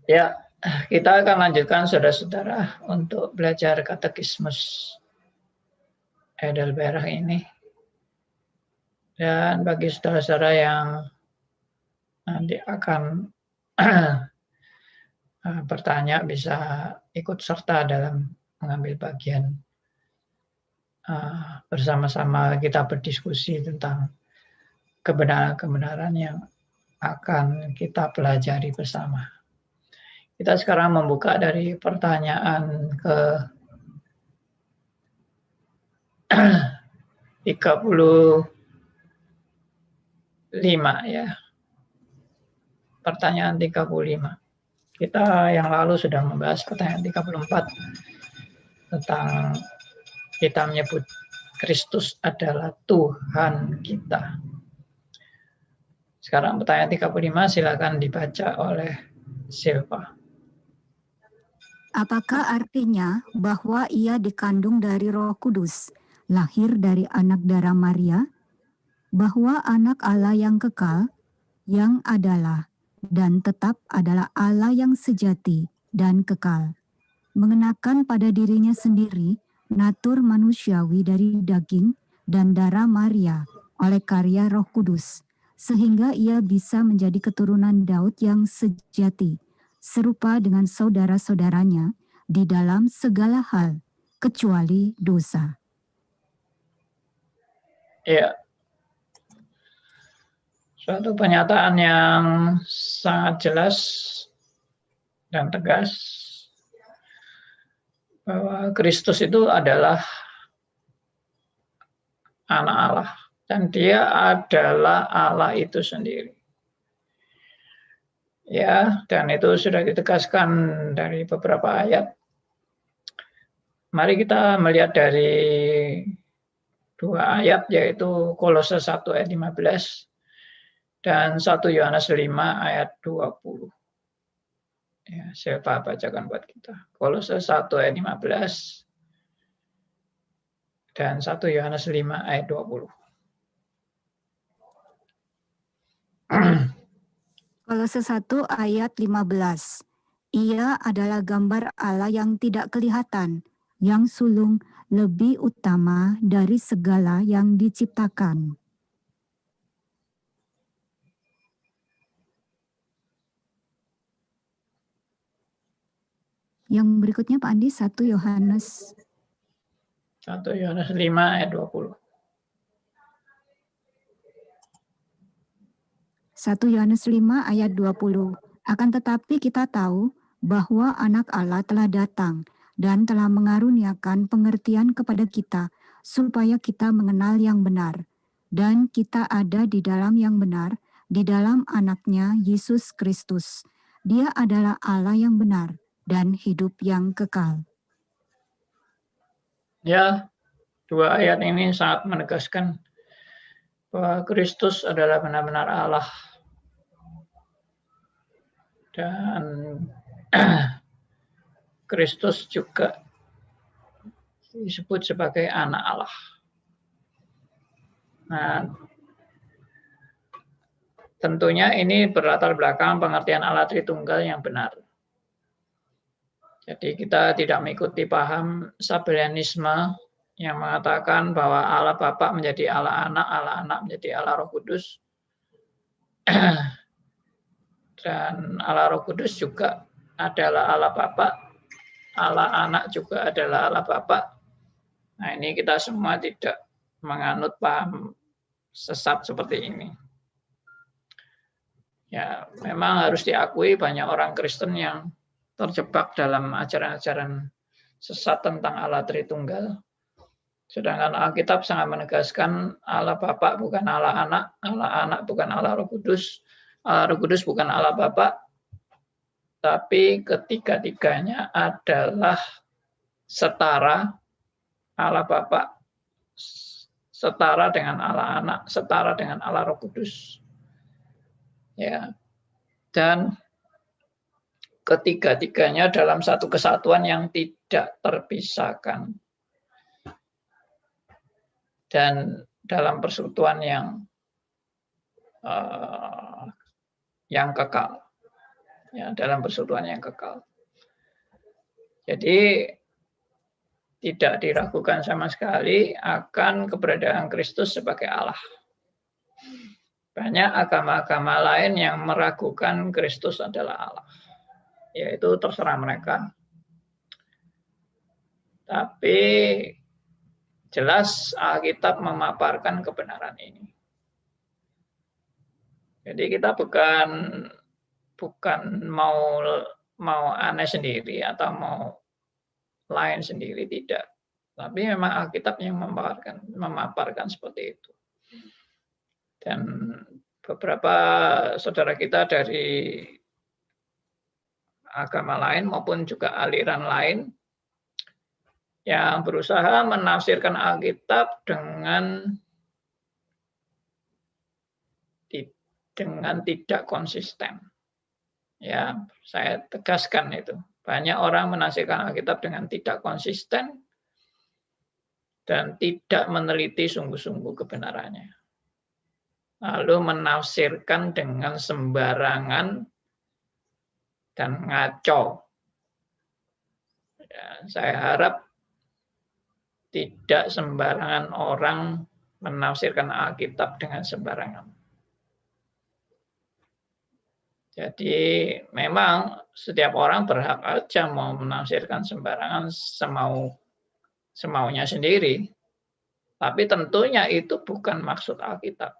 Ya, kita akan lanjutkan saudara-saudara untuk belajar katekismus Heidelberg ini. Dan bagi saudara-saudara yang nanti akan bertanya bisa ikut serta dalam mengambil bagian bersama-sama kita berdiskusi tentang kebenaran-kebenaran yang akan kita pelajari bersama. Kita sekarang membuka dari pertanyaan ke 35 ya. Pertanyaan 35. Kita yang lalu sudah membahas pertanyaan 34 tentang kita menyebut Kristus adalah Tuhan kita. Sekarang pertanyaan 35 silakan dibaca oleh Silva. Apakah artinya bahwa ia dikandung dari Roh Kudus, lahir dari anak darah Maria, bahwa anak Allah yang kekal, yang adalah dan tetap adalah Allah yang sejati dan kekal, mengenakan pada dirinya sendiri natur manusiawi dari daging dan darah Maria oleh karya Roh Kudus, sehingga ia bisa menjadi keturunan Daud yang sejati, serupa dengan saudara-saudaranya di dalam segala hal, kecuali dosa. Ya, suatu pernyataan yang sangat jelas dan tegas bahwa Kristus itu adalah anak Allah dan dia adalah Allah itu sendiri. Ya, dan itu sudah ditegaskan dari beberapa ayat. Mari kita melihat dari dua ayat, yaitu Kolose 1 ayat 15 dan 1 Yohanes 5 ayat 20. Ya, saya bacakan buat kita. Kolose 1 ayat 15 dan 1 Yohanes 5 ayat 20. Kolose 1 ayat 15. Ia adalah gambar Allah yang tidak kelihatan, yang sulung lebih utama dari segala yang diciptakan. Yang berikutnya Pak Andi, 1 Yohanes 1 Yohanes 5 ayat 20. 1 Yohanes 5 ayat 20. Akan tetapi kita tahu bahwa anak Allah telah datang dan telah mengaruniakan pengertian kepada kita supaya kita mengenal yang benar. Dan kita ada di dalam yang benar, di dalam anaknya Yesus Kristus. Dia adalah Allah yang benar dan hidup yang kekal. Ya, dua ayat ini sangat menegaskan bahwa Kristus adalah benar-benar Allah. Dan Kristus juga disebut sebagai anak Allah. Nah, tentunya ini berlatar belakang pengertian Allah Tritunggal yang benar. Jadi kita tidak mengikuti paham Sabellianisme yang mengatakan bahwa Allah Bapa menjadi Allah Anak menjadi Allah Roh Kudus. Dan Allah Roh Kudus juga adalah Allah Bapa, Allah Anak juga adalah Allah Bapa. Nah, ini kita semua tidak menganut paham sesat seperti ini. Ya, memang harus diakui banyak orang Kristen yang terjebak dalam ajaran-ajaran sesat tentang Allah Tritunggal. Sedangkan Alkitab sangat menegaskan Allah Bapa bukan Allah Anak bukan Allah Roh Kudus bukan Allah Bapa, tapi ketiga-tiganya adalah setara. Allah Bapa setara dengan Allah Anak, setara dengan Allah Roh Kudus. Ya. Dan ketiga-tiganya dalam satu kesatuan yang tidak terpisahkan. Dan dalam persekutuan yang kekal. ya, dalam persekutuan yang kekal. Jadi tidak diragukan sama sekali akan keberadaan Kristus sebagai Allah. Banyak agama-agama lain yang meragukan Kristus adalah Allah. Yaitu terserah mereka. Tapi jelas Alkitab memaparkan kebenaran ini. Jadi kita bukan mau aneh sendiri atau mau lain sendiri, tidak. Tapi memang Alkitab yang memaparkan seperti itu. Dan beberapa saudara kita dari agama lain maupun juga aliran lain yang berusaha menafsirkan Alkitab dengan tidak konsisten. Ya, saya tegaskan itu. Banyak orang menafsirkan Alkitab dengan tidak konsisten dan tidak meneliti sungguh-sungguh kebenarannya. Lalu menafsirkan dengan sembarangan dan ngaco. Ya, saya harap tidak sembarangan orang menafsirkan Alkitab dengan sembarangan. Jadi memang setiap orang berhak aja mau menafsirkan sembarangan semaunya sendiri. Tapi tentunya itu bukan maksud Alkitab.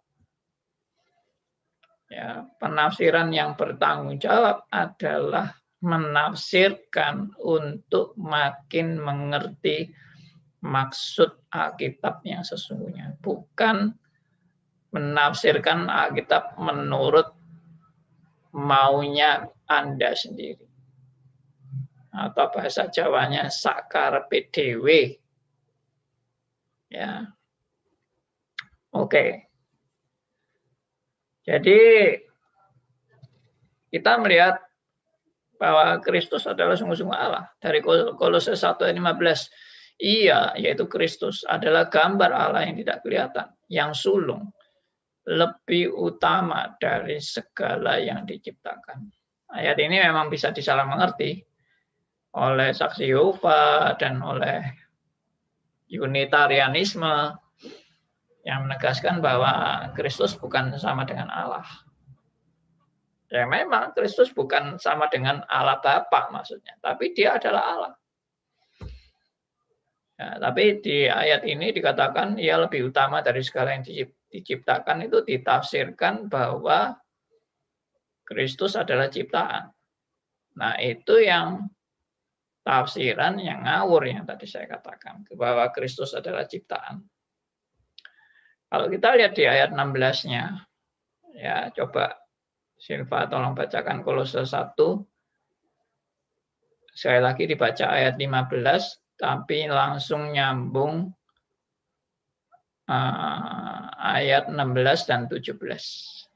Ya, penafsiran yang bertanggung jawab adalah menafsirkan untuk makin mengerti maksud Alkitab yang sesungguhnya. Bukan menafsirkan Alkitab menurut maunya Anda sendiri. Atau bahasa Jawanya sakarepe dhewe. Ya. Oke. Jadi kita melihat bahwa Kristus adalah sungguh-sungguh Allah. Dari Kolose 1 ayat 15. Ia, yaitu Kristus, adalah gambar Allah yang tidak kelihatan, yang sulung, lebih utama dari segala yang diciptakan. Ayat ini memang bisa disalah mengerti oleh saksi Yehova dan oleh Unitarianisme yang menegaskan bahwa Kristus bukan sama dengan Allah. Ya memang Kristus bukan sama dengan Allah Bapa maksudnya, tapi dia adalah Allah. Ya, tapi di ayat ini dikatakan ia lebih utama dari segala yang diciptakan, itu ditafsirkan bahwa Kristus adalah ciptaan. Nah, itu yang tafsiran yang ngawur yang tadi saya katakan, bahwa Kristus adalah ciptaan. Kalau kita lihat di ayat 16-nya, ya coba Silva tolong bacakan Kolose 1. Sekali lagi dibaca ayat 15, tapi langsung nyambung ayat 16 dan 17.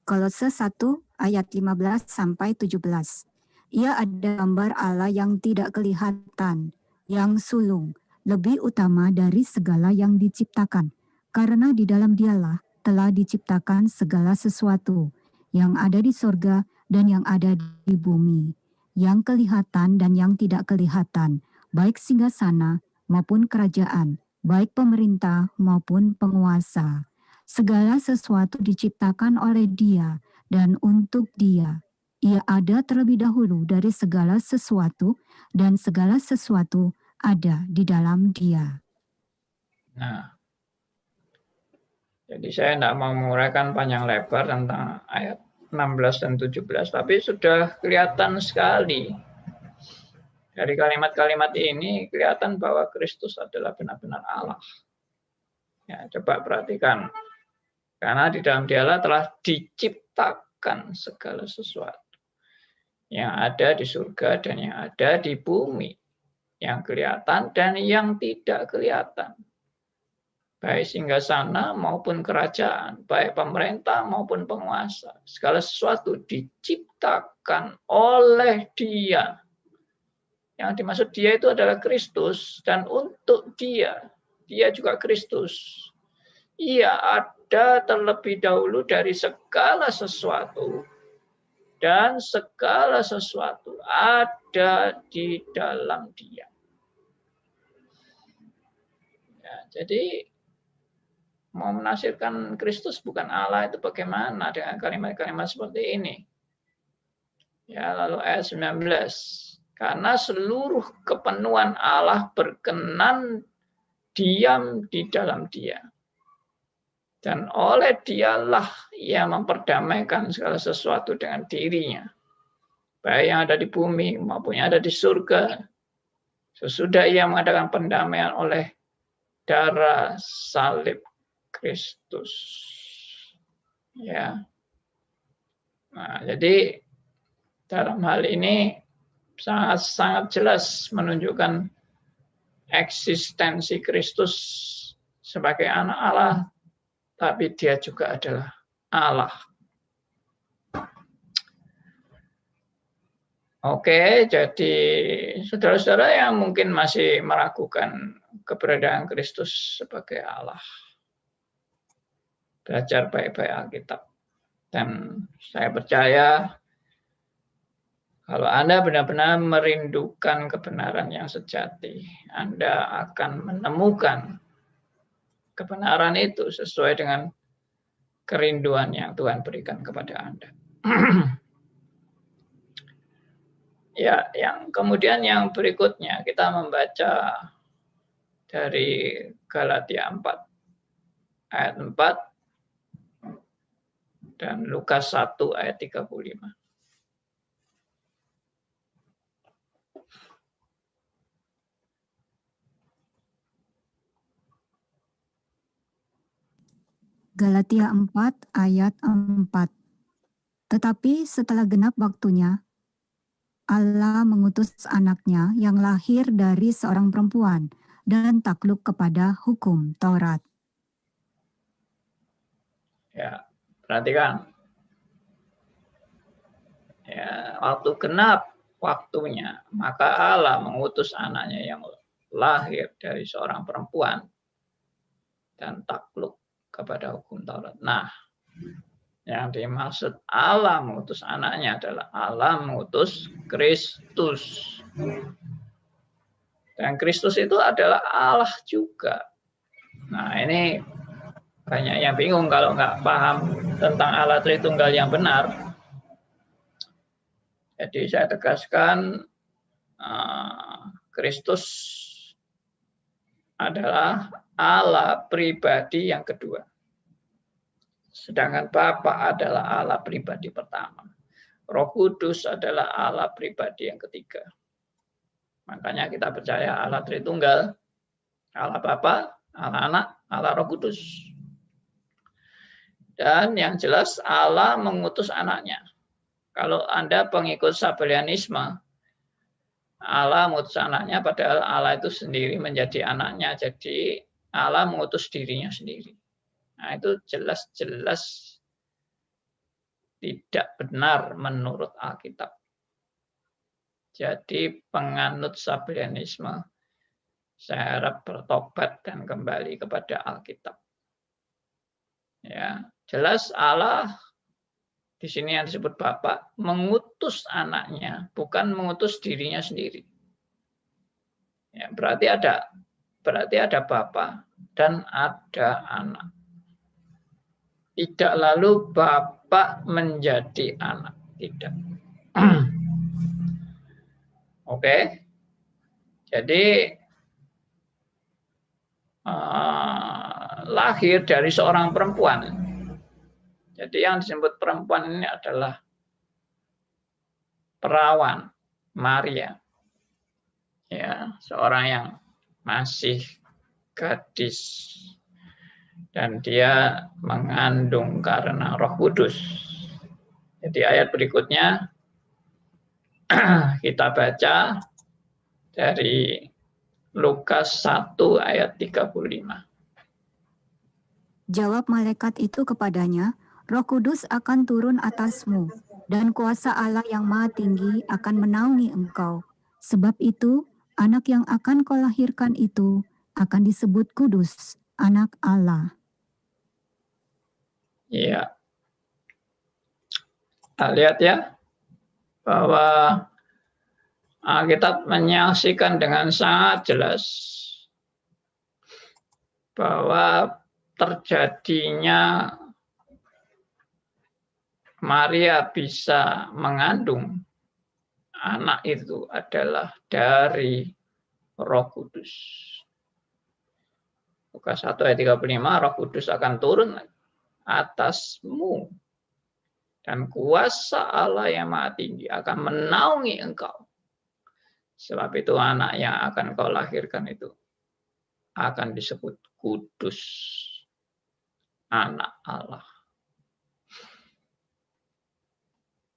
Kolose 1 ayat 15 sampai 17. Ia ada gambar Allah yang tidak kelihatan, yang sulung, lebih utama dari segala yang diciptakan, karena di dalam Dialah telah diciptakan segala sesuatu yang ada di sorga dan yang ada di bumi, yang kelihatan dan yang tidak kelihatan, baik singgasana maupun kerajaan, baik pemerintah maupun penguasa. Segala sesuatu diciptakan oleh Dia dan untuk Dia. Ia ada terlebih dahulu dari segala sesuatu, dan segala sesuatu ada di dalam Dia. Nah, jadi saya tidak mau menguraikan panjang lebar tentang ayat 16 dan 17, tapi sudah kelihatan sekali dari kalimat-kalimat ini kelihatan bahwa Kristus adalah benar-benar Allah. Ya, coba perhatikan. Karena di dalam Dialah telah diciptakan segala sesuatu yang ada di surga dan yang ada di bumi, yang kelihatan dan yang tidak kelihatan, baik singgasana maupun kerajaan, baik pemerintah maupun penguasa. Segala sesuatu diciptakan oleh Dia. Yang dimaksud dia itu adalah Kristus, dan untuk dia juga Kristus. Ia ada terlebih dahulu dari segala sesuatu, dan segala sesuatu ada di dalam dia. Ya, jadi mau menafsirkan Kristus bukan Allah itu bagaimana dengan kalimat-kalimat seperti ini? Ya, lalu ayat 19. Karena seluruh kepenuhan Allah berkenan diam di dalam dia. Dan oleh dialah ia memperdamaikan segala sesuatu dengan dirinya. Baik yang ada di bumi maupun yang ada di surga. Sesudah ia mengadakan pendamaian oleh darah salib Kristus. Ya. Nah, jadi dalam hal ini sangat jelas menunjukkan eksistensi Kristus sebagai anak Allah, tapi dia juga adalah Allah. Oke, jadi saudara-saudara yang mungkin masih meragukan keberadaan Kristus sebagai Allah, belajar baik-baik Alkitab. Dan saya percaya kalau Anda benar-benar merindukan kebenaran yang sejati, Anda akan menemukan kebenaran itu sesuai dengan kerinduan yang Tuhan berikan kepada Anda. Ya, kemudian yang berikutnya kita membaca dari Galatia 4 ayat 4 dan Lukas 1 ayat 35. Galatia 4 ayat 4. Tetapi setelah genap waktunya, Allah mengutus anaknya yang lahir dari seorang perempuan dan takluk kepada hukum Taurat. Ya, perhatikan. Ya, waktu genap waktunya, maka Allah mengutus anaknya yang lahir dari seorang perempuan dan takluk kepada hukum Taurat. Nah, yang dimaksud Allah mengutus anaknya adalah Allah mengutus Kristus. Dan Kristus itu adalah Allah juga. Nah, ini banyak yang bingung kalau nggak paham tentang Allah Tritunggal yang benar. Jadi saya tegaskan Kristus adalah Allah pribadi yang kedua. Sedangkan Bapa adalah Allah pribadi pertama. Roh Kudus adalah Allah pribadi yang ketiga. Makanya kita percaya Allah Tritunggal, Allah Bapa, Allah Anak, Allah Roh Kudus. Dan yang jelas Allah mengutus anaknya. Kalau Anda pengikut Sabellianisme, Allah mengutus anaknya, padahal Allah itu sendiri menjadi anaknya. Jadi Allah mengutus dirinya sendiri. Nah, itu jelas-jelas tidak benar menurut Alkitab. Jadi penganut Sabellianisme, saya harap bertobat dan kembali kepada Alkitab. Ya, jelas Allah di sini yang disebut Bapa mengutus anaknya, bukan mengutus dirinya sendiri. Ya, berarti ada Bapa dan ada anak. Tidak lalu Bapa menjadi anak, tidak. Oke. Jadi lahir dari seorang perempuan. Jadi yang disebut perempuan ini adalah perawan Maria. Ya, seorang yang masih gadis. Dan dia mengandung karena Roh Kudus. Jadi ayat berikutnya kita baca dari Lukas 1 ayat 35. Jawab malaikat itu kepadanya, Roh Kudus akan turun atasmu, dan kuasa Allah yang Maha Tinggi akan menaungi engkau. Sebab itu, anak yang akan kau lahirkan itu akan disebut kudus, anak Allah. Ya, kita lihat ya, bahwa Alkitab menyaksikan dengan sangat jelas bahwa terjadinya Maria bisa mengandung anak itu adalah dari Roh Kudus. Lukas 1 ayat 35, Roh Kudus akan turun atasmu dan kuasa Allah yang Maha Tinggi akan menaungi engkau. Sebab itu anak yang akan kau lahirkan itu akan disebut kudus, anak Allah.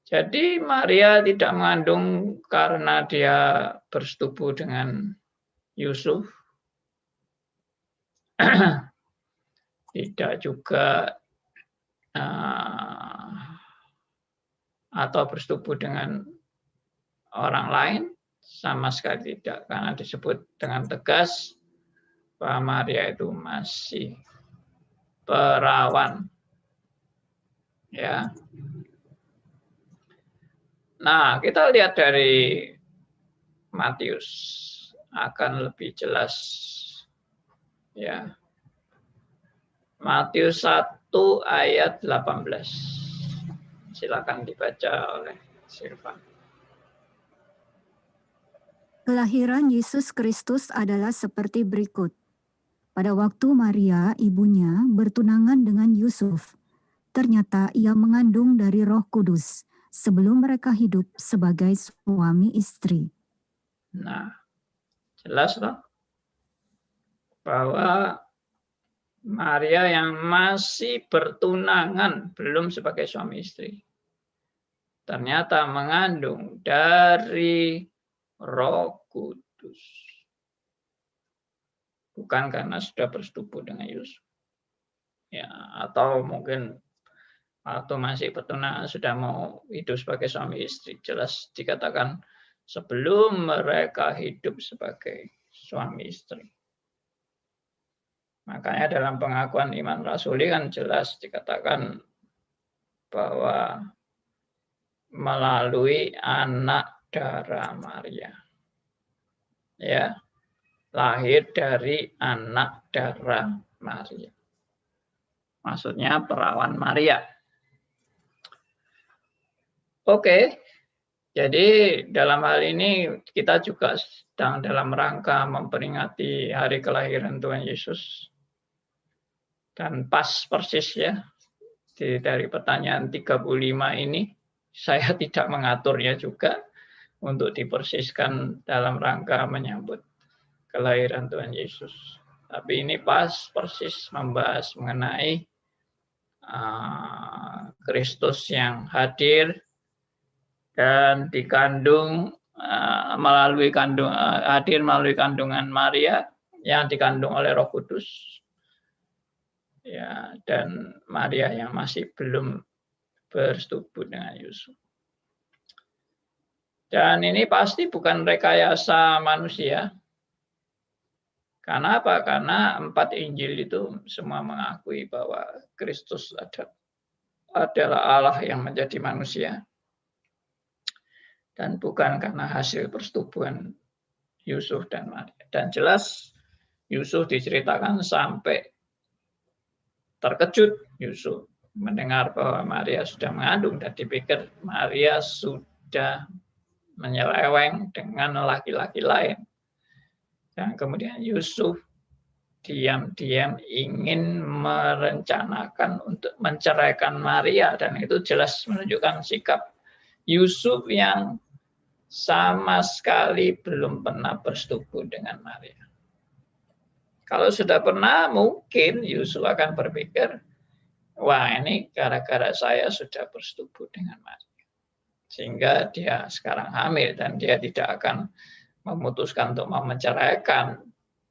Jadi Maria tidak mengandung karena dia bersetubuh dengan Yusuf. Tidak juga atau bersetubuh dengan orang lain, sama sekali tidak, karena disebut dengan tegas bahwa Maria itu masih perawan. Ya. Nah, kita lihat dari Matius akan lebih jelas. Ya. Matius 1 ayat 18. Silakan dibaca oleh Silvan. Kelahiran Yesus Kristus adalah seperti berikut. Pada waktu Maria, ibunya, bertunangan dengan Yusuf, ternyata ia mengandung dari Roh Kudus sebelum mereka hidup sebagai suami istri. Nah, jelas loh bahwa Maria yang masih bertunangan, belum sebagai suami istri, ternyata mengandung dari Roh Kudus. Bukan karena sudah bersetubuh dengan Yusuf. Ya, atau mungkin waktu masih bertunangan sudah mau hidup sebagai suami istri. Jelas dikatakan sebelum mereka hidup sebagai suami istri. Makanya dalam pengakuan iman rasuli kan jelas dikatakan bahwa melalui anak darah Maria. Ya, lahir dari anak darah Maria. Maksudnya perawan Maria. Oke, jadi dalam hal ini kita juga sedang dalam rangka memperingati hari kelahiran Tuhan Yesus. Dan pas persis ya, dari pertanyaan 35 ini, saya tidak mengaturnya juga untuk dipersiskan dalam rangka menyambut kelahiran Tuhan Yesus. Tapi ini pas persis membahas mengenai Kristus yang hadir dan dikandung hadir melalui kandungan Maria yang dikandung oleh Roh Kudus. Ya, dan Maria yang masih belum bersetubuh dengan Yusuf. Dan ini pasti bukan rekayasa manusia. Karena apa? Karena 4 Injil itu semua mengakui bahwa Kristus adalah Allah yang menjadi manusia. Dan bukan karena hasil persetubuhan Yusuf dan Maria. Dan jelas Yusuf diceritakan sampai terkejut Yusuf mendengar bahwa Maria sudah mengandung dan dipikir Maria sudah menyeleweng dengan laki-laki lain. Dan kemudian Yusuf diam-diam ingin merencanakan untuk menceraikan Maria, dan itu jelas menunjukkan sikap Yusuf yang sama sekali belum pernah bersetubuh dengan Maria. Kalau sudah pernah, mungkin Yusuf akan berpikir, wah ini gara-gara saya sudah bersetubuh dengan Maria. Sehingga dia sekarang hamil dan dia tidak akan memutuskan untuk menceraikan.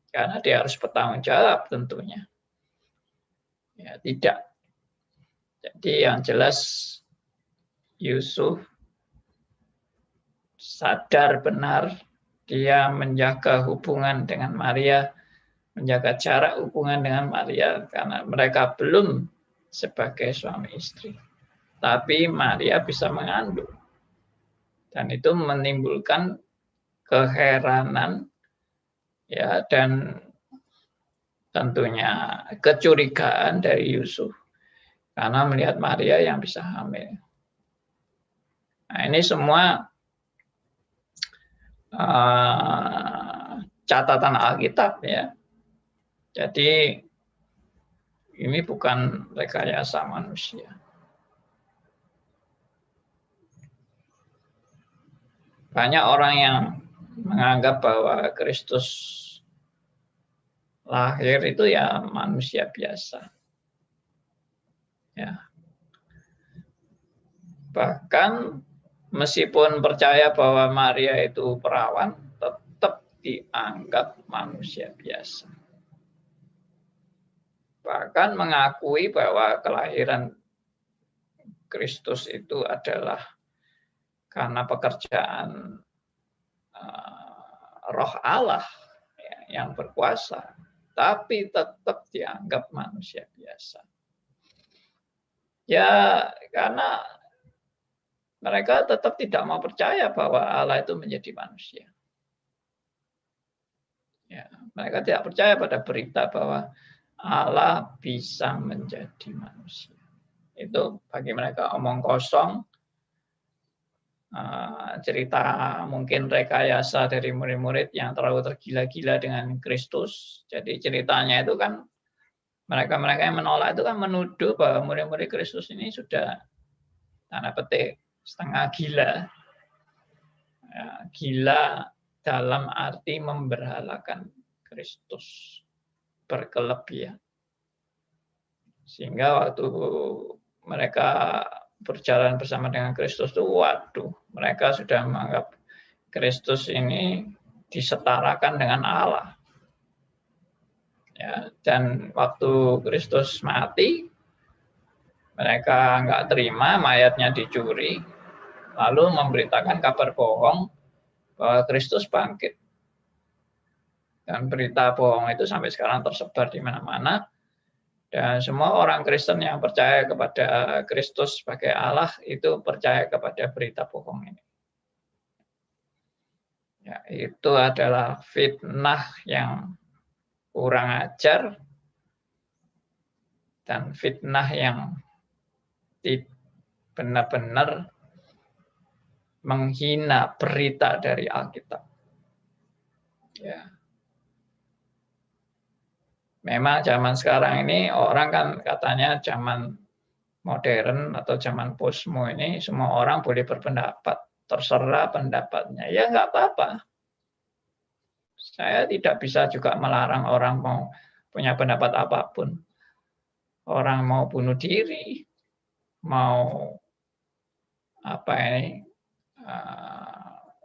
Karena dia harus bertanggung jawab tentunya. Ya, tidak. Jadi yang jelas Yusuf sadar benar dia menjaga hubungan dengan Maria, menjaga jarak hubungan dengan Maria karena mereka belum sebagai suami istri. Tapi Maria bisa mengandung. Dan itu menimbulkan keheranan ya dan tentunya kecurigaan dari Yusuf karena melihat Maria yang bisa hamil. Nah, ini semua catatan Alkitab ya. Jadi ini bukan rekayasa manusia. Banyak orang yang menganggap bahwa Kristus lahir itu ya manusia biasa. Ya. Bahkan meskipun percaya bahwa Maria itu perawan, tetap dianggap manusia biasa. Bahkan mengakui bahwa kelahiran Kristus itu adalah karena pekerjaan Roh Allah yang berkuasa, tapi tetap dianggap manusia biasa. Ya, karena mereka tetap tidak mau percaya bahwa Allah itu menjadi manusia. Ya, mereka tidak percaya pada berita bahwa Allah bisa menjadi manusia. Itu bagi mereka omong kosong, cerita mungkin rekayasa dari murid-murid yang terlalu tergila-gila dengan Kristus. Jadi ceritanya itu kan mereka-mereka yang menolak itu kan menuduh bahwa murid-murid Kristus ini sudah tanda petik setengah gila. Ya, gila dalam arti memberhalakan Kristus berkelebihan. Sehingga waktu mereka berjalan bersama dengan Kristus itu, waduh, mereka sudah menganggap Kristus ini disetarakan dengan Allah. Ya, dan waktu Kristus mati, mereka nggak terima, mayatnya dicuri, lalu memberitakan kabar bohong bahwa Kristus bangkit. Dan berita bohong itu sampai sekarang tersebar di mana-mana. Dan semua orang Kristen yang percaya kepada Kristus sebagai Allah itu percaya kepada berita bohong ini. Ya, itu adalah fitnah yang kurang ajar dan fitnah yang benar-benar menghina berita dari Alkitab. Ya. Memang zaman sekarang ini orang kan katanya zaman modern atau zaman posmo ini semua orang boleh berpendapat, terserah pendapatnya. Ya nggak apa-apa. Saya tidak bisa juga melarang orang mau punya pendapat apapun. Orang mau bunuh diri, mau apa ini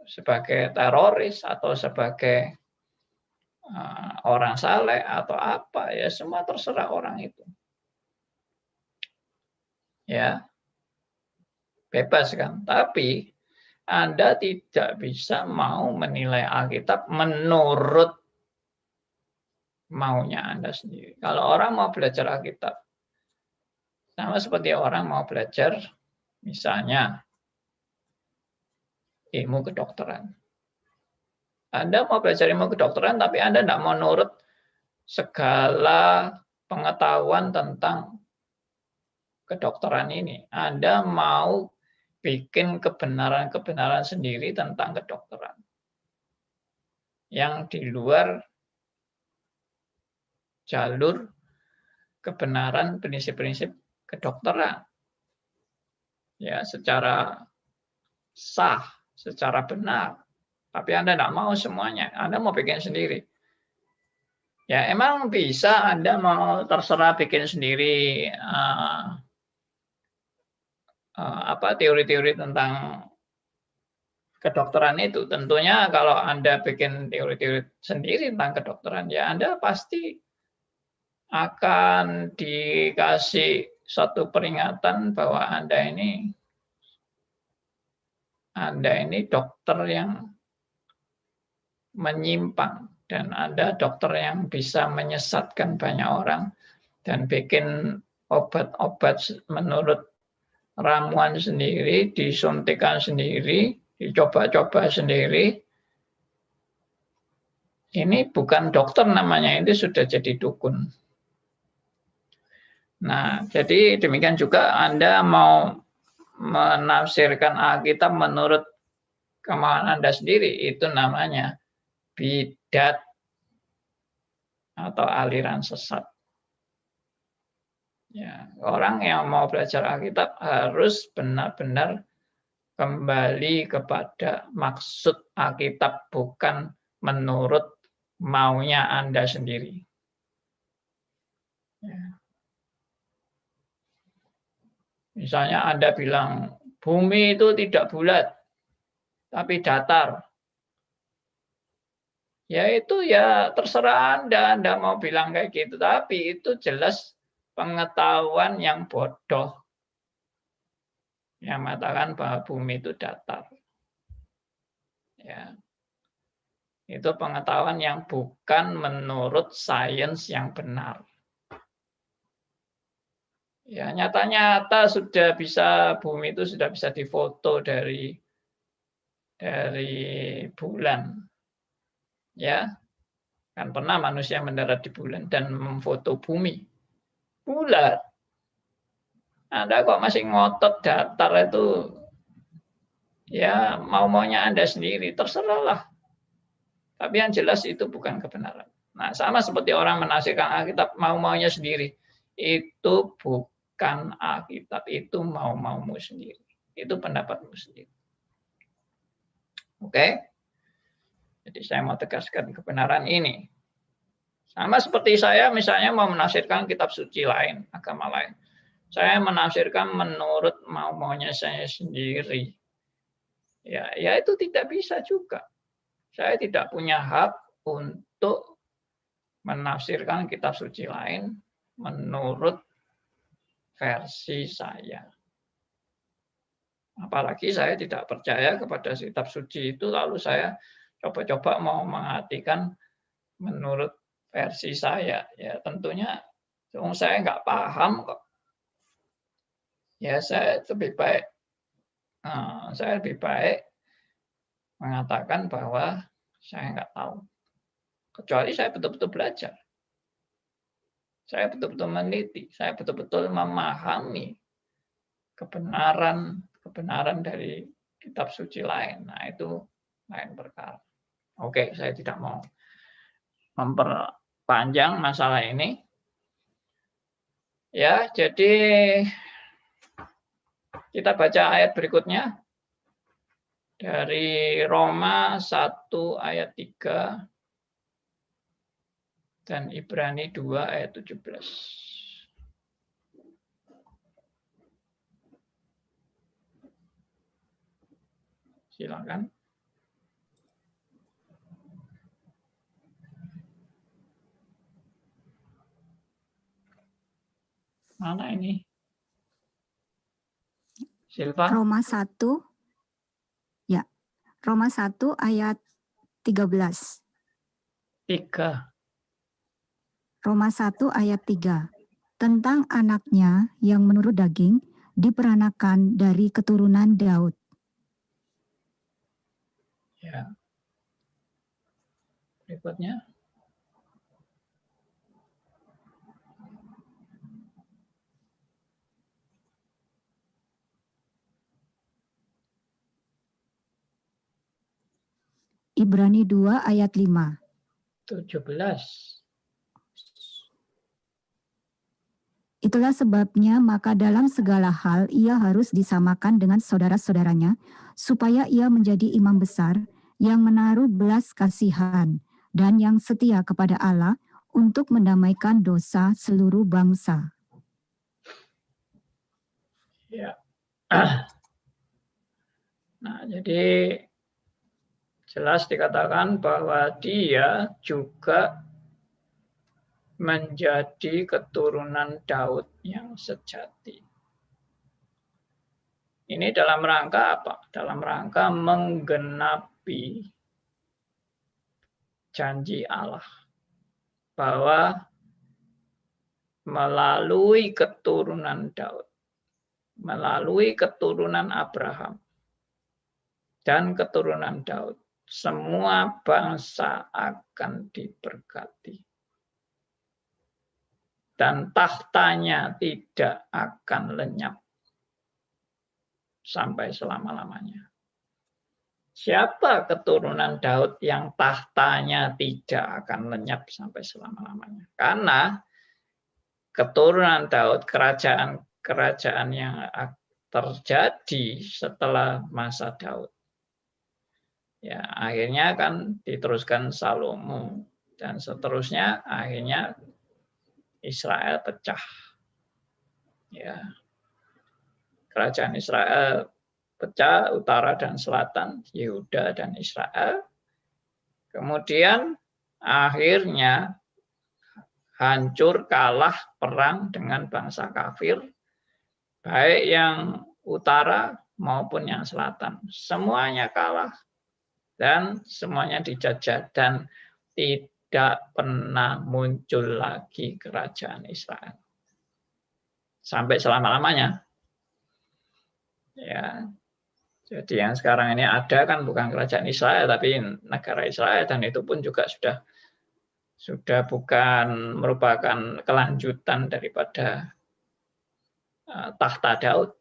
sebagai teroris atau sebagai orang saleh atau apa, ya semua terserah orang itu. Ya, bebas kan. Tapi Anda tidak bisa mau menilai Alkitab menurut maunya Anda sendiri. Kalau orang mau belajar Alkitab, sama seperti orang mau belajar misalnya ilmu kedokteran. Anda mau belajar ilmu kedokteran, tapi Anda tidak mau nurut segala pengetahuan tentang kedokteran ini. Anda mau bikin kebenaran-kebenaran sendiri tentang kedokteran. Yang di luar jalur kebenaran prinsip-prinsip kedokteran. Ya, secara sah, secara benar. Tapi Anda tidak mau semuanya. Anda mau bikin sendiri. Ya, emang bisa Anda mau terserah bikin sendiri teori-teori tentang kedokteran itu. Tentunya kalau Anda bikin teori-teori sendiri tentang kedokteran, ya Anda pasti akan dikasih satu peringatan bahwa Anda ini dokter yang menyimpang dan ada dokter yang bisa menyesatkan banyak orang dan bikin obat-obat menurut ramuan sendiri, disuntikan sendiri, dicoba-coba sendiri. Ini bukan dokter namanya, ini sudah jadi dukun. Nah, jadi demikian juga Anda mau menafsirkan Alkitab menurut kemauan Anda sendiri, itu namanya bidat atau aliran sesat. Ya, orang yang mau belajar Alkitab harus benar-benar kembali kepada maksud Alkitab, bukan menurut maunya Anda sendiri. Ya. Misalnya Anda bilang, bumi itu tidak bulat, tapi datar. Ya itu ya terserah Anda mau bilang kayak gitu. Tapi itu jelas pengetahuan yang bodoh. Yang mengatakan bahwa bumi itu datar. Ya. Itu pengetahuan yang bukan menurut sains yang benar. Ya, nyata-nyata sudah bisa, bumi itu sudah bisa difoto dari bulan. Ya, kan pernah manusia mendarat di bulan dan memfoto bumi. Bulat. Anda kok masih ngotot datar itu? Ya, mau-maunya Anda sendiri, terserahlah. Tapi yang jelas itu bukan kebenaran. Nah, sama seperti orang menafsirkan Alkitab mau-maunya sendiri. Itu bukan Alkitab, itu mau-maumu sendiri. Itu pendapatmu sendiri. Oke? Jadi saya mau tegaskan kebenaran ini. Sama seperti saya misalnya mau menafsirkan kitab suci lain, agama lain. Saya menafsirkan menurut mau-maunya saya sendiri. Ya itu tidak bisa juga. Saya tidak punya hak untuk menafsirkan kitab suci lain menurut versi saya. Apalagi saya tidak percaya kepada kitab suci itu, lalu saya coba-coba mau mengartikan menurut versi saya. Ya tentunya saya nggak paham kok. Ya saya lebih baik mengatakan bahwa saya nggak tahu. Kecuali saya betul-betul belajar. Saya betul-betul meneliti, saya betul-betul memahami kebenaran dari kitab suci lain. Nah, itu lain perkara. Oke, saya tidak mau memperpanjang masalah ini. Ya, jadi kita baca ayat berikutnya dari Roma 1 ayat 3 dan Ibrani 2 ayat 17. Silakan. Mana ini? Silva? Roma 1. Ya. Roma 1 ayat 13. 3. Roma 1 ayat 3. Tentang anaknya yang menurut daging diperanakan dari keturunan Daud. Ya. Berikutnya. Ibrani 2 ayat 5. 17. Itulah sebabnya maka dalam segala hal ia harus disamakan dengan saudara-saudaranya, supaya ia menjadi imam besar yang menaruh belas kasihan dan yang setia kepada Allah untuk mendamaikan dosa seluruh bangsa. Ya. Nah, jadi jelas dikatakan bahwa dia juga menjadi keturunan Daud yang sejati. Ini dalam rangka apa? Dalam rangka menggenapi janji Allah bahwa melalui keturunan Daud, melalui keturunan Abraham dan keturunan Daud, semua bangsa akan diberkati. Dan tahtanya tidak akan lenyap sampai selama-lamanya. Siapa keturunan Daud yang tahtanya tidak akan lenyap sampai selama-lamanya? Karena keturunan Daud, kerajaan yang terjadi setelah masa Daud. Ya, akhirnya kan diteruskan Salomo dan seterusnya, akhirnya Israel pecah. Ya. Kerajaan Israel pecah, utara dan selatan, Yehuda dan Israel. Kemudian akhirnya hancur, kalah perang dengan bangsa kafir, baik yang utara maupun yang selatan. Semuanya kalah dan semuanya dijajah dan tidak pernah muncul lagi kerajaan Israel sampai selama-lamanya. Ya, jadi yang sekarang ini ada kan bukan kerajaan Israel tapi negara Israel, dan itu pun juga sudah bukan merupakan kelanjutan daripada tahta Daud.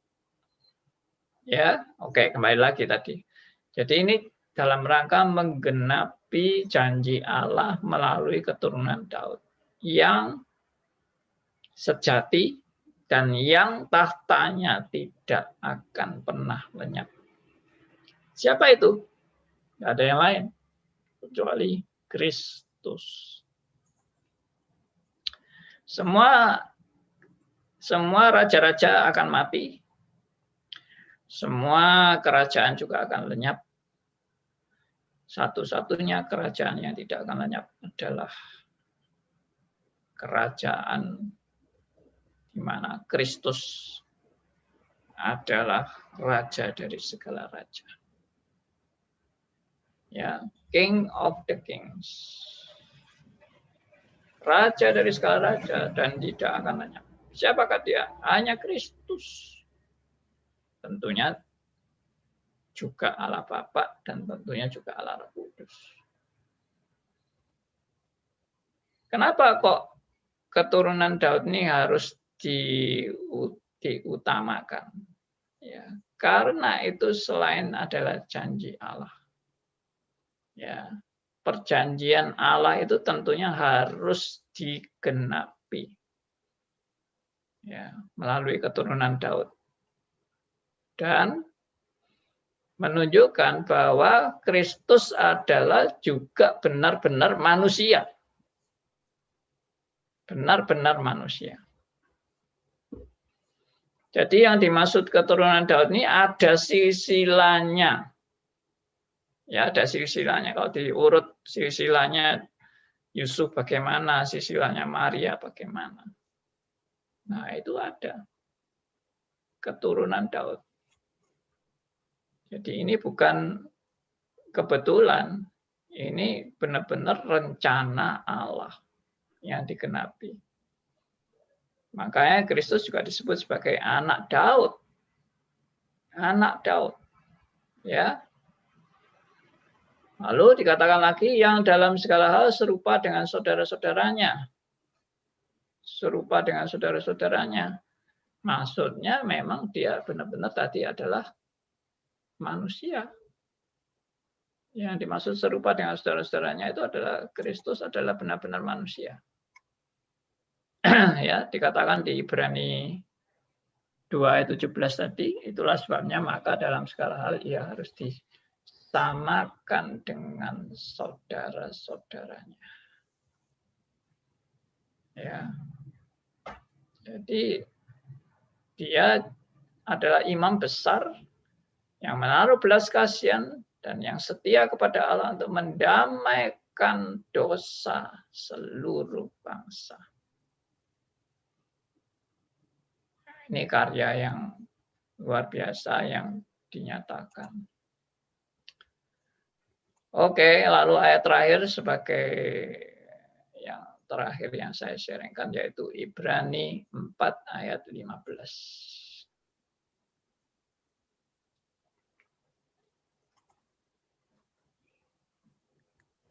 Ya, oke, kembali lagi tadi. Jadi ini dalam rangka menggenapi janji Allah melalui keturunan Daud yang sejati dan yang tahtanya tidak akan pernah lenyap. Siapa itu? Tidak ada yang lain kecuali Kristus. Semua raja-raja akan mati. Semua kerajaan juga akan lenyap. Satu-satunya kerajaan yang tidak akan lenyap adalah kerajaan di mana Kristus adalah raja dari segala raja. Ya, King of the Kings. Raja dari segala raja dan tidak akan lenyap. Siapakah dia? Hanya Kristus. Tentunya juga Allah Bapa dan tentunya juga Allah Roh Kudus. Kenapa kok keturunan Daud ini harus diutamakan? Ya, karena itu selain adalah janji Allah. Ya, perjanjian Allah itu tentunya harus digenapi. Ya, melalui keturunan Daud. Dan menunjukkan bahwa Kristus adalah juga benar-benar manusia. Benar-benar manusia. Jadi yang dimaksud keturunan Daud ini ada silsilahnya. Ya, ada silsilahnya. Kalau diurut silsilahnya Yusuf bagaimana, silsilahnya Maria bagaimana. Nah, itu ada keturunan Daud. Jadi ini bukan kebetulan, ini benar-benar rencana Allah yang digenapi. Makanya Kristus juga disebut sebagai anak Daud. Anak Daud. Ya. Lalu dikatakan lagi yang dalam segala hal serupa dengan saudara-saudaranya. Serupa dengan saudara-saudaranya. Maksudnya memang dia benar-benar tadi adalah manusia. Yang dimaksud serupa dengan saudara-saudaranya itu adalah Kristus adalah benar-benar manusia. Ya, dikatakan di Ibrani 2 ayat 17 tadi, itulah sebabnya maka dalam segala hal ia harus disamakan dengan saudara-saudaranya. Ya. Jadi dia adalah imam besar yang menaruh belas kasihan dan yang setia kepada Allah untuk mendamaikan dosa seluruh bangsa. Ini karya yang luar biasa yang dinyatakan. Oke, lalu ayat terakhir sebagai yang terakhir yang saya sharingkan yaitu Ibrani 4 ayat 15.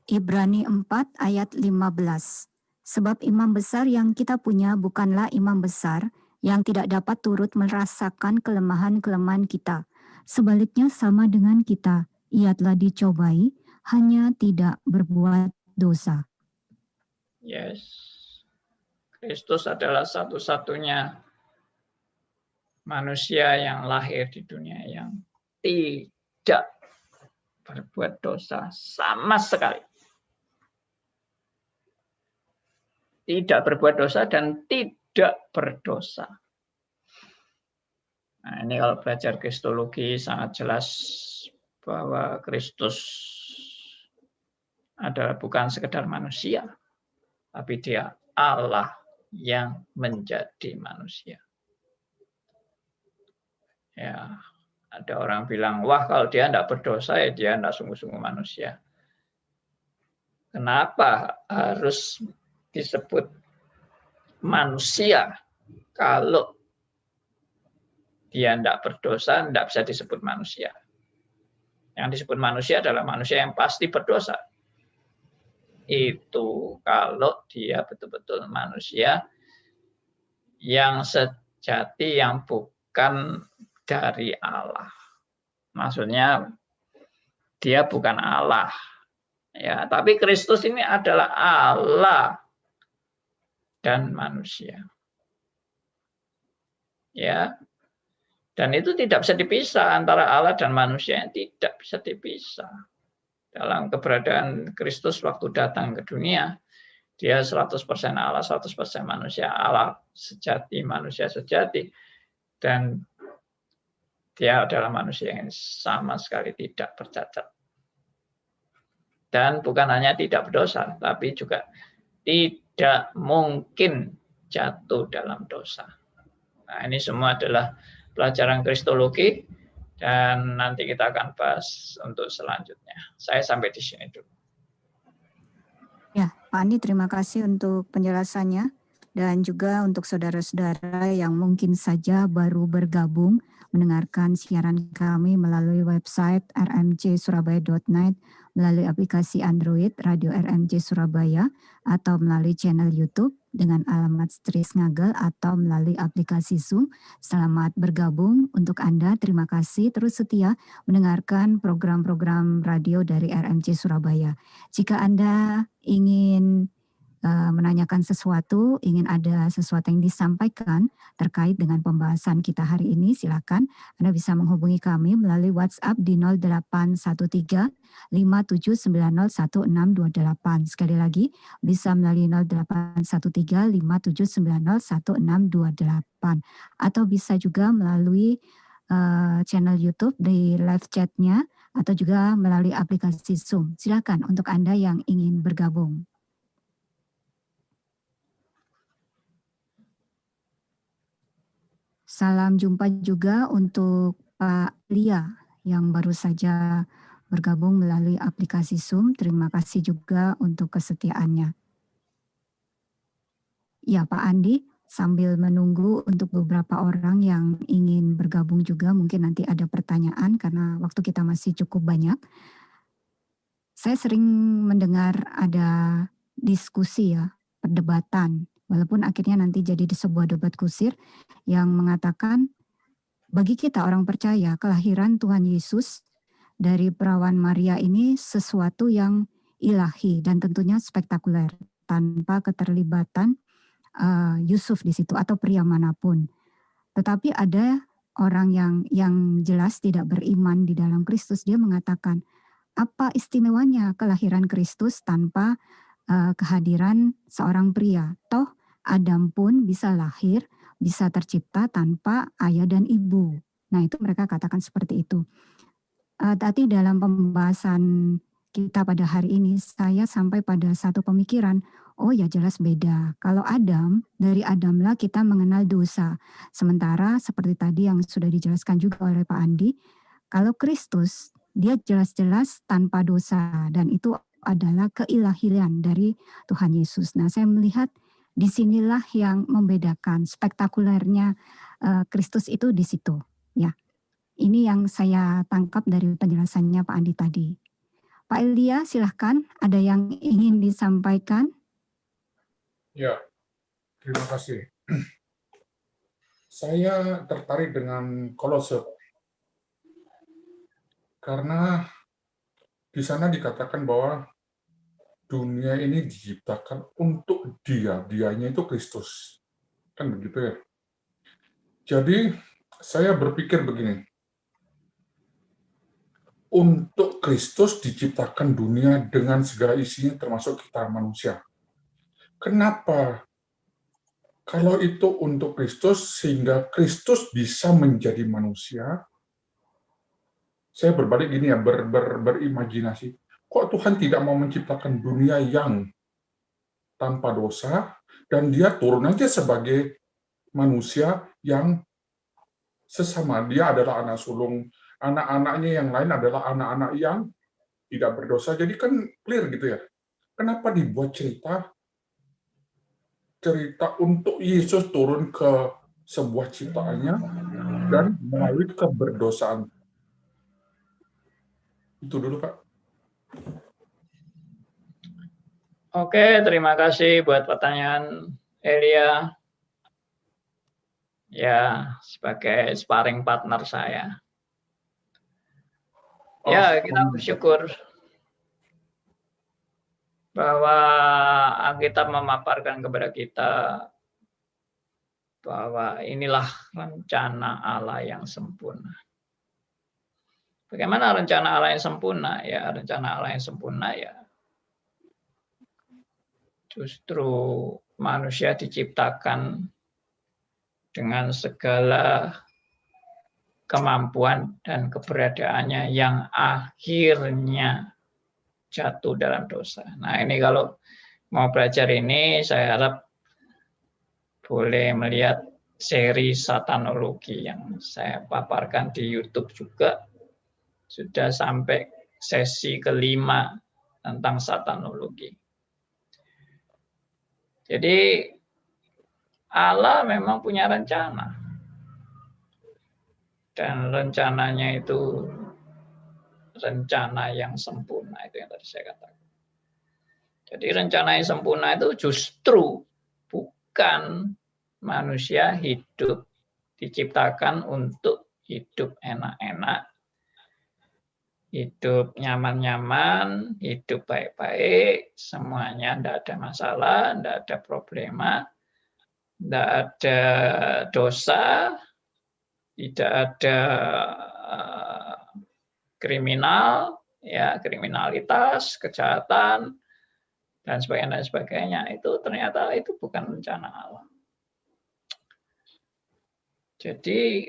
Ibrani 4 ayat 15. Sebab imam besar yang kita punya bukanlah imam besar yang tidak dapat turut merasakan kelemahan-kelemahan kita. Sebaliknya sama dengan kita, ia telah dicobai, hanya tidak berbuat dosa. Yes. Kristus adalah satu-satunya manusia yang lahir di dunia yang tidak berbuat dosa sama sekali. Tidak berbuat dosa dan tidak berdosa. Nah, ini kalau belajar kristologi sangat jelas bahwa Kristus adalah bukan sekedar manusia, tapi dia Allah yang menjadi manusia. Ya, ada orang bilang, wah kalau dia tidak berdosa ya dia tidak sungguh-sungguh manusia. Kenapa harus disebut manusia kalau dia tidak berdosa, tidak bisa disebut manusia. Yang disebut manusia adalah manusia yang pasti berdosa. Itu kalau dia betul-betul manusia yang sejati, yang bukan dari Allah. Maksudnya dia bukan Allah. Ya, tapi Kristus ini adalah Allah dan manusia. Ya. Dan itu tidak bisa dipisah antara Allah dan manusia, tidak bisa dipisah. Dalam keberadaan Kristus waktu datang ke dunia, dia 100% Allah, 100% manusia, Allah sejati, manusia sejati. Dan dia adalah manusia yang sama sekali tidak bercacat. Dan bukan hanya tidak berdosa, tapi juga tidak mungkin jatuh dalam dosa. Nah, ini semua adalah pelajaran kristologi dan nanti kita akan bahas untuk selanjutnya. Saya sampai di sini dulu. Ya, Pak Andi, terima kasih untuk penjelasannya dan juga untuk saudara-saudara yang mungkin saja baru bergabung mendengarkan siaran kami melalui website rmcsurabaya.net, melalui aplikasi Android Radio RMC Surabaya, atau melalui channel YouTube dengan alamat Stris Ngagel, atau melalui aplikasi Zoom. Selamat bergabung untuk Anda. Terima kasih terus setia mendengarkan program-program radio dari RMC Surabaya. Jika Anda ingin menanyakan sesuatu, ingin ada sesuatu yang disampaikan terkait dengan pembahasan kita hari ini, silakan Anda bisa menghubungi kami melalui WhatsApp di 0813 57901628. Sekali lagi, bisa melalui 0813 57901628, atau bisa juga melalui channel YouTube di live chatnya, atau juga melalui aplikasi Zoom. Silakan untuk Anda yang ingin bergabung. Salam jumpa juga untuk Pak Lia yang baru saja bergabung melalui aplikasi Zoom. Terima kasih juga untuk kesetiaannya. Ya, Pak Andi, sambil menunggu untuk beberapa orang yang ingin bergabung juga, mungkin nanti ada pertanyaan karena waktu kita masih cukup banyak. Saya sering mendengar ada diskusi ya, perdebatan, walaupun akhirnya nanti jadi sebuah debat kusir yang mengatakan bagi kita orang percaya kelahiran Tuhan Yesus dari perawan Maria ini sesuatu yang ilahi dan tentunya spektakuler tanpa keterlibatan Yusuf di situ atau pria manapun. Tetapi ada orang yang jelas tidak beriman di dalam Kristus, dia mengatakan apa istimewanya kelahiran Kristus tanpa kehadiran seorang pria? Toh Adam pun bisa lahir, bisa tercipta tanpa ayah dan ibu. Nah, itu mereka katakan seperti itu. Tadi dalam pembahasan kita pada hari ini, saya sampai pada satu pemikiran, oh ya jelas beda. Kalau Adam, dari Adamlah kita mengenal dosa. Sementara seperti tadi yang sudah dijelaskan juga oleh Pak Andi, kalau Kristus dia jelas-jelas tanpa dosa dan itu adalah keilahian dari Tuhan Yesus. Nah, saya melihat disinilah yang membedakan spektakulernya Kristus itu di situ. Ya, ini yang saya tangkap dari penjelasannya Pak Andi tadi. Pak Elia, silahkan. Ada yang ingin disampaikan? Ya, terima kasih. Saya tertarik dengan Kolose karena di sana dikatakan bahwa dunia ini diciptakan untuk dianya itu Kristus. Kan begitu ya. Jadi saya berpikir begini, untuk Kristus diciptakan dunia dengan segala isinya termasuk kita manusia. Kenapa? Kalau itu untuk Kristus, sehingga Kristus bisa menjadi manusia, saya berbalik gini ya, berimajinasi. Kok Tuhan tidak mau menciptakan dunia yang tanpa dosa, dan dia turun aja sebagai manusia yang sesama. Dia adalah anak sulung, anak-anaknya yang lain adalah anak-anak yang tidak berdosa. Jadi kan clear gitu ya. Kenapa dibuat cerita untuk Yesus turun ke sebuah ciptaannya dan melalui keberdosaan. Itu dulu, Pak. Oke, terima kasih buat pertanyaan Elia. Ya, sebagai sparring partner saya. Ya, kita bersyukur bahwa Alkitab memaparkan kepada kita bahwa inilah rencana Allah yang sempurna. Bagaimana rencana Allah yang sempurna? Ya, rencana Allah yang sempurna ya justru manusia diciptakan dengan segala kemampuan dan keberadaannya yang akhirnya jatuh dalam dosa. Nah, ini kalau mau belajar ini, saya harap boleh melihat seri satanologi yang saya paparkan di YouTube juga. Sudah sampai sesi kelima tentang satanologi. Jadi Allah memang punya rencana. Dan rencananya itu rencana yang sempurna, itu yang tadi saya katakan. Jadi rencana yang sempurna itu justru bukan manusia hidup diciptakan untuk hidup enak-enak, hidup nyaman-nyaman, hidup baik-baik, semuanya tidak ada masalah, tidak ada problema, tidak ada dosa, tidak ada kriminal, ya kriminalitas, kejahatan, dan sebagainya. Itu ternyata itu bukan rencana Allah. Jadi,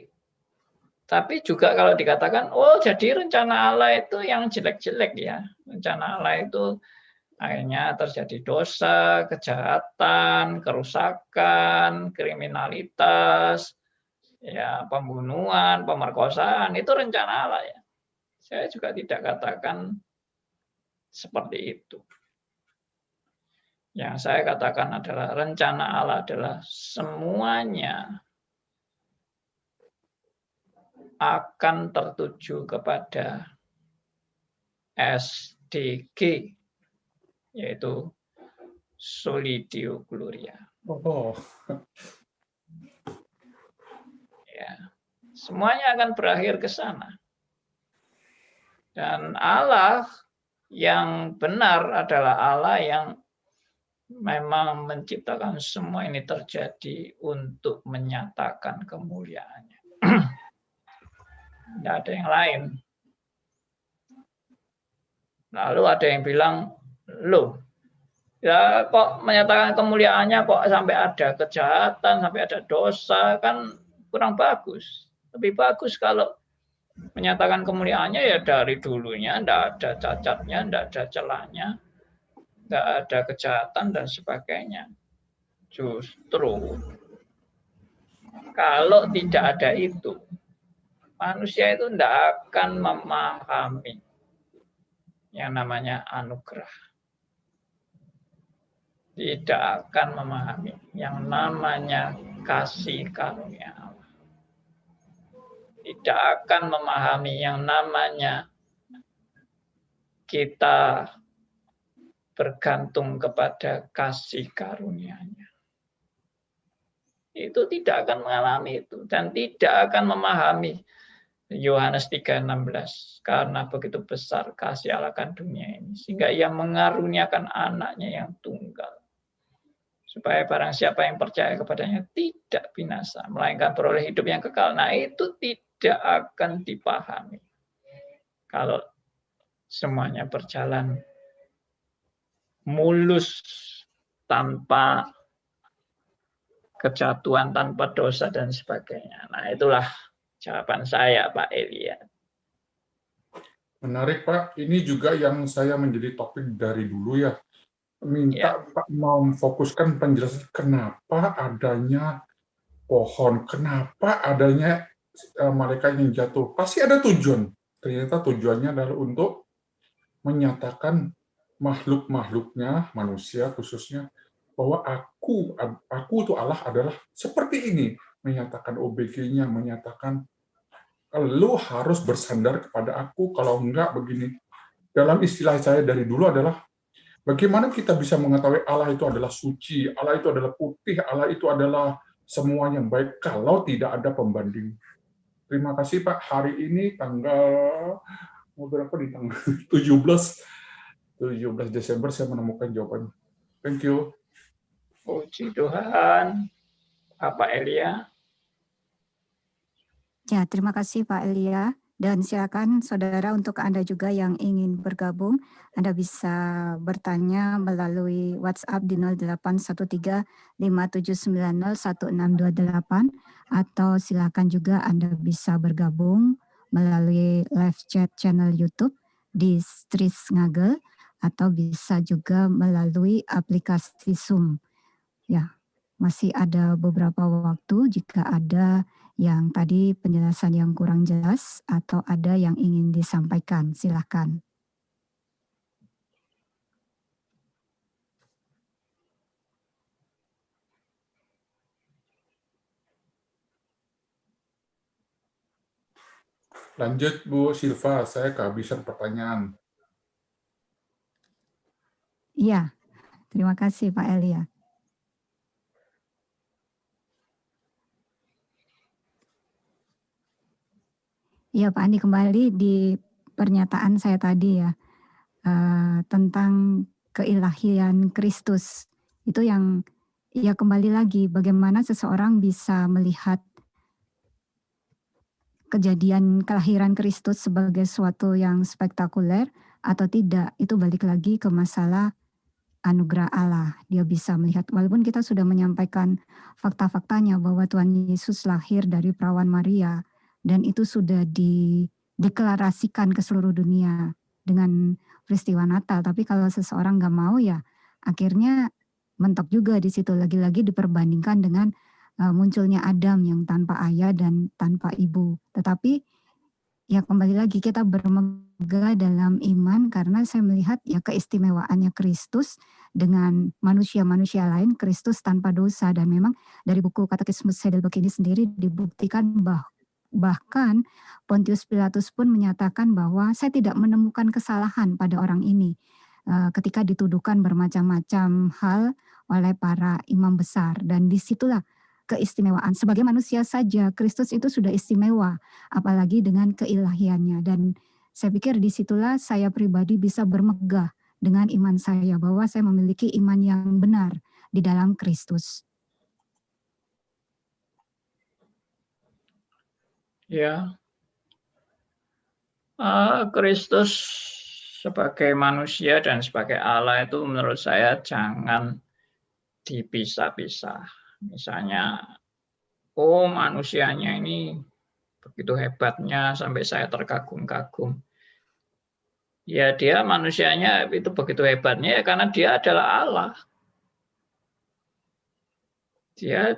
tapi juga kalau dikatakan, oh jadi rencana Allah itu yang jelek-jelek ya. Rencana Allah itu akhirnya terjadi dosa, kejahatan, kerusakan, kriminalitas, ya pembunuhan, pemerkosaan, itu rencana Allah ya. Saya juga tidak katakan seperti itu. Yang saya katakan adalah rencana Allah adalah semuanya akan tertuju kepada SDG, yaitu Soli Deo Gloria. Ya, semuanya akan berakhir ke sana. Dan Allah yang benar adalah Allah yang memang menciptakan semua ini terjadi untuk menyatakan kemuliaannya. Tidak ada yang lain. Lalu ada yang bilang, loh, ya kok menyatakan kemuliaannya kok sampai ada kejahatan, sampai ada dosa, kan kurang bagus. Lebih bagus kalau menyatakan kemuliaannya ya dari dulunya, tidak ada cacatnya, tidak ada celahnya, tidak ada kejahatan dan sebagainya. Justru kalau tidak ada itu, Manusia itu tidak akan memahami yang namanya anugerah. Tidak akan memahami yang namanya kasih karunia Allah. Tidak akan memahami yang namanya kita bergantung kepada kasih karunia-Nya. Itu tidak akan mengalami itu dan tidak akan memahami Yohanes 3:16, karena begitu besar kasih Allah akan dunia ini sehingga Ia mengaruniakan anaknya yang tunggal supaya barang siapa yang percaya kepadanya tidak binasa melainkan beroleh hidup yang kekal. Nah, itu tidak akan dipahami kalau semuanya berjalan mulus tanpa kejatuhan, tanpa dosa dan sebagainya. Nah, itulah jawaban saya, Pak Elia. Menarik, Pak. Ini juga yang saya menjadi topik dari dulu ya. Minta Pak mau memfokuskan penjelasan kenapa adanya pohon, kenapa adanya malaikat yang jatuh. Pasti ada tujuan. Ternyata tujuannya adalah untuk menyatakan makhluk-makhluknya, manusia khususnya, bahwa aku itu Allah adalah seperti ini. Menyatakan OBG-nya, menyatakan lu harus bersandar kepada aku, kalau enggak begini. Dalam istilah saya dari dulu adalah, bagaimana kita bisa mengetahui Allah itu adalah suci, Allah itu adalah putih, Allah itu adalah semua yang baik, kalau tidak ada pembanding. Terima kasih Pak, hari ini tanggal berapa di tanggal 17 Desember saya menemukan jawaban. Thank you. Puji Tuhan. Bapak Elia. Ya, terima kasih Pak Elia. Dan silakan saudara untuk Anda juga yang ingin bergabung, Anda bisa bertanya melalui WhatsApp di 0813-5790-1628 atau silakan juga Anda bisa bergabung melalui live chat channel YouTube di Stris Ngagel atau bisa juga melalui aplikasi Zoom. Ya, masih ada beberapa waktu jika ada yang tadi penjelasan yang kurang jelas atau ada yang ingin disampaikan, silakan. Lanjut Bu Silva, saya kehabisan pertanyaan. Iya, terima kasih Pak Elia. Iya Pak Andi, kembali di pernyataan saya tadi ya, tentang keilahian Kristus. Itu yang ya kembali lagi bagaimana seseorang bisa melihat kejadian kelahiran Kristus sebagai suatu yang spektakuler atau tidak, itu balik lagi ke masalah anugerah Allah. Dia bisa melihat, walaupun kita sudah menyampaikan fakta-faktanya bahwa Tuhan Yesus lahir dari perawan Maria, dan itu sudah dideklarasikan ke seluruh dunia dengan peristiwa Natal. Tapi kalau seseorang nggak mau ya, akhirnya mentok juga di situ, lagi-lagi diperbandingkan dengan munculnya Adam yang tanpa ayah dan tanpa ibu. Tetapi ya kembali lagi kita bermegah dalam iman karena saya melihat ya keistimewaannya Kristus dengan manusia-manusia lain, Kristus tanpa dosa. Dan memang dari buku Katekismus Heidelberg ini sendiri dibuktikan bahkan Pontius Pilatus pun menyatakan bahwa saya tidak menemukan kesalahan pada orang ini ketika dituduhkan bermacam-macam hal oleh para imam besar. Dan disitulah keistimewaan. Sebagai manusia saja, Kristus itu sudah istimewa, apalagi dengan keilahiannya. Dan saya pikir disitulah saya pribadi bisa bermegah dengan iman saya, bahwa saya memiliki iman yang benar di dalam Kristus. Ya, Kristus sebagai manusia dan sebagai Allah itu menurut saya jangan dipisah-pisah. Misalnya, manusianya ini begitu hebatnya sampai saya terkagum-kagum. Ya dia manusianya itu begitu hebatnya ya karena dia adalah Allah. Dia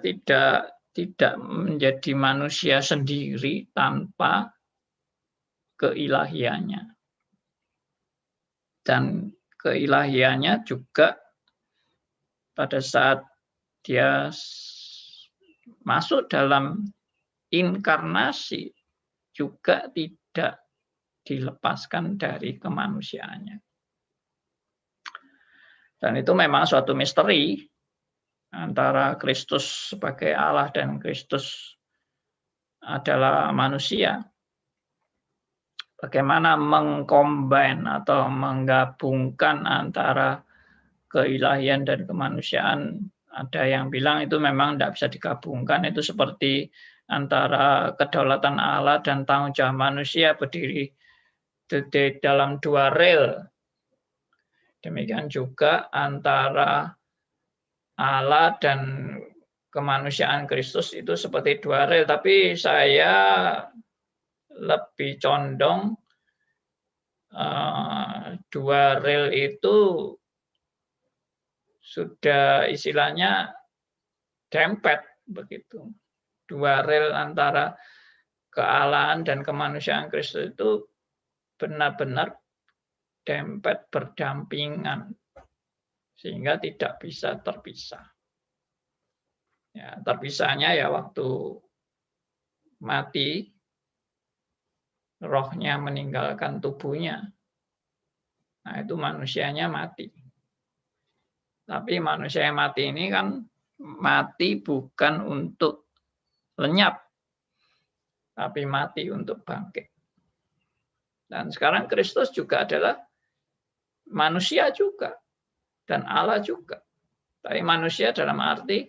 tidak menjadi manusia sendiri tanpa keilahiannya. Dan keilahiannya juga pada saat dia masuk dalam inkarnasi juga tidak dilepaskan dari kemanusiaannya. Dan itu memang suatu misteri antara Kristus sebagai Allah dan Kristus adalah manusia. Bagaimana mengcombine atau menggabungkan antara keilahian dan kemanusiaan. Ada yang bilang itu memang tidak bisa digabungkan, itu seperti antara kedaulatan Allah dan tanggung jawab manusia berdiri di dalam dua rel. Demikian juga antara Allah dan kemanusiaan Kristus itu seperti dua rel, tapi saya lebih condong dua rel itu sudah istilahnya dempet begitu. Dua rel antara kealahan dan kemanusiaan Kristus itu benar-benar dempet berdampingan sehingga tidak bisa terpisah. Ya, terpisahnya ya waktu mati, rohnya meninggalkan tubuhnya. Nah, itu manusianya mati. Tapi manusia yang mati ini kan mati bukan untuk lenyap, tapi mati untuk bangkit. Dan sekarang Kristus juga adalah manusia juga, dan Allah juga. Tapi manusia dalam arti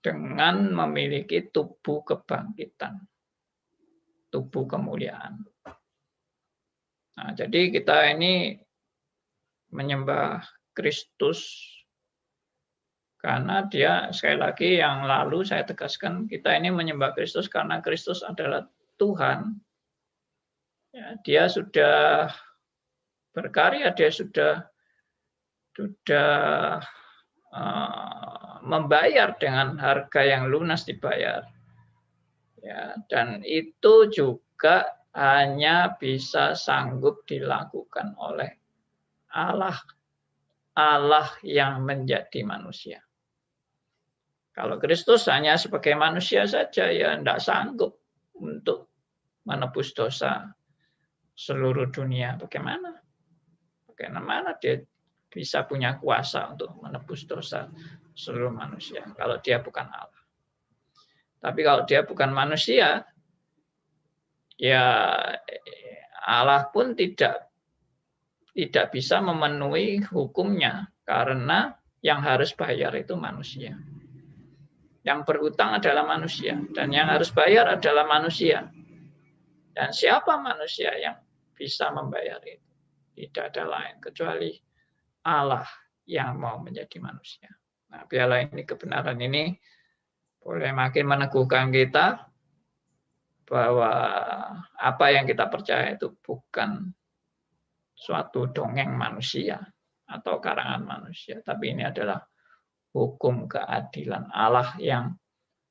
dengan memiliki tubuh kebangkitan, tubuh kemuliaan. Nah, jadi kita ini menyembah Kristus karena dia, sekali lagi yang lalu saya tegaskan, kita ini menyembah Kristus karena Kristus adalah Tuhan. Ya, dia sudah berkarya, dia sudah membayar dengan harga yang lunas dibayar. Ya, dan itu juga hanya bisa sanggup dilakukan oleh Allah yang menjadi manusia. Kalau Kristus hanya sebagai manusia saja, ya tidak sanggup untuk menebus dosa seluruh dunia. Bagaimana dia bisa punya kuasa untuk menebus dosa seluruh manusia kalau dia bukan Allah. Tapi kalau dia bukan manusia, ya Allah pun tidak bisa memenuhi hukumnya karena yang harus bayar itu manusia. Yang berhutang adalah manusia dan yang harus bayar adalah manusia. Dan siapa manusia yang bisa membayar itu? Tidak ada lain kecuali Allah yang mau menjadi manusia. Nah, biarlah ini kebenaran ini boleh makin meneguhkan kita bahwa apa yang kita percaya itu bukan suatu dongeng manusia atau karangan manusia, tapi ini adalah hukum keadilan Allah yang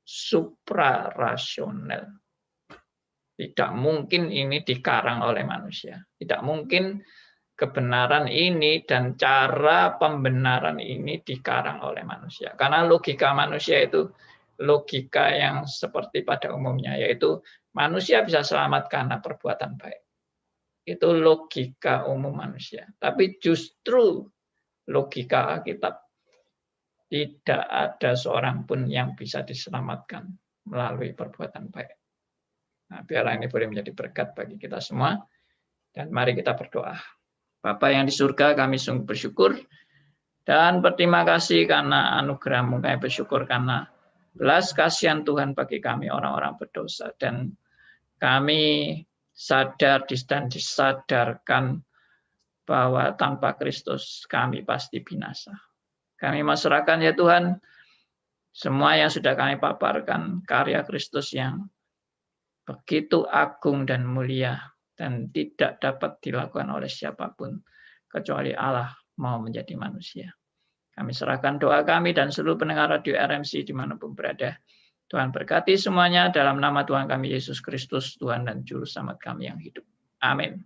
suprarasional. Tidak mungkin ini dikarang oleh manusia. Tidak mungkin kebenaran ini dan cara pembenaran ini dikarang oleh manusia. Karena logika manusia itu logika yang seperti pada umumnya, yaitu manusia bisa selamat karena perbuatan baik. Itu logika umum manusia. Tapi justru logika Alkitab, tidak ada seorang pun yang bisa diselamatkan melalui perbuatan baik. Nah, biarlah ini boleh menjadi berkat bagi kita semua. Dan mari kita berdoa. Bapa yang di surga, kami sungguh bersyukur dan berterima kasih karena anugerah-Mu. Kami bersyukur karena belas kasihan Tuhan bagi kami orang-orang berdosa. Dan kami sadar dan disadarkan bahwa tanpa Kristus kami pasti binasa. Kami masyarakat ya Tuhan, semua yang sudah kami paparkan, karya Kristus yang begitu agung dan mulia, dan tidak dapat dilakukan oleh siapapun, kecuali Allah mau menjadi manusia. Kami serahkan doa kami dan seluruh pendengar radio RMC dimanapun berada. Tuhan berkati semuanya dalam nama Tuhan kami Yesus Kristus, Tuhan dan Juru Selamat kami yang hidup. Amin.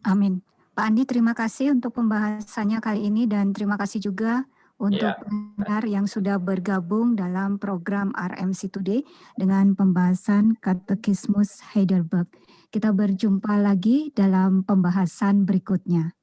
Amin. Pak Andi, terima kasih untuk pembahasannya kali ini dan terima kasih juga untuk pendengar yang sudah bergabung dalam program RMC Today dengan pembahasan Katekismus Heidelberg. Kita berjumpa lagi dalam pembahasan berikutnya.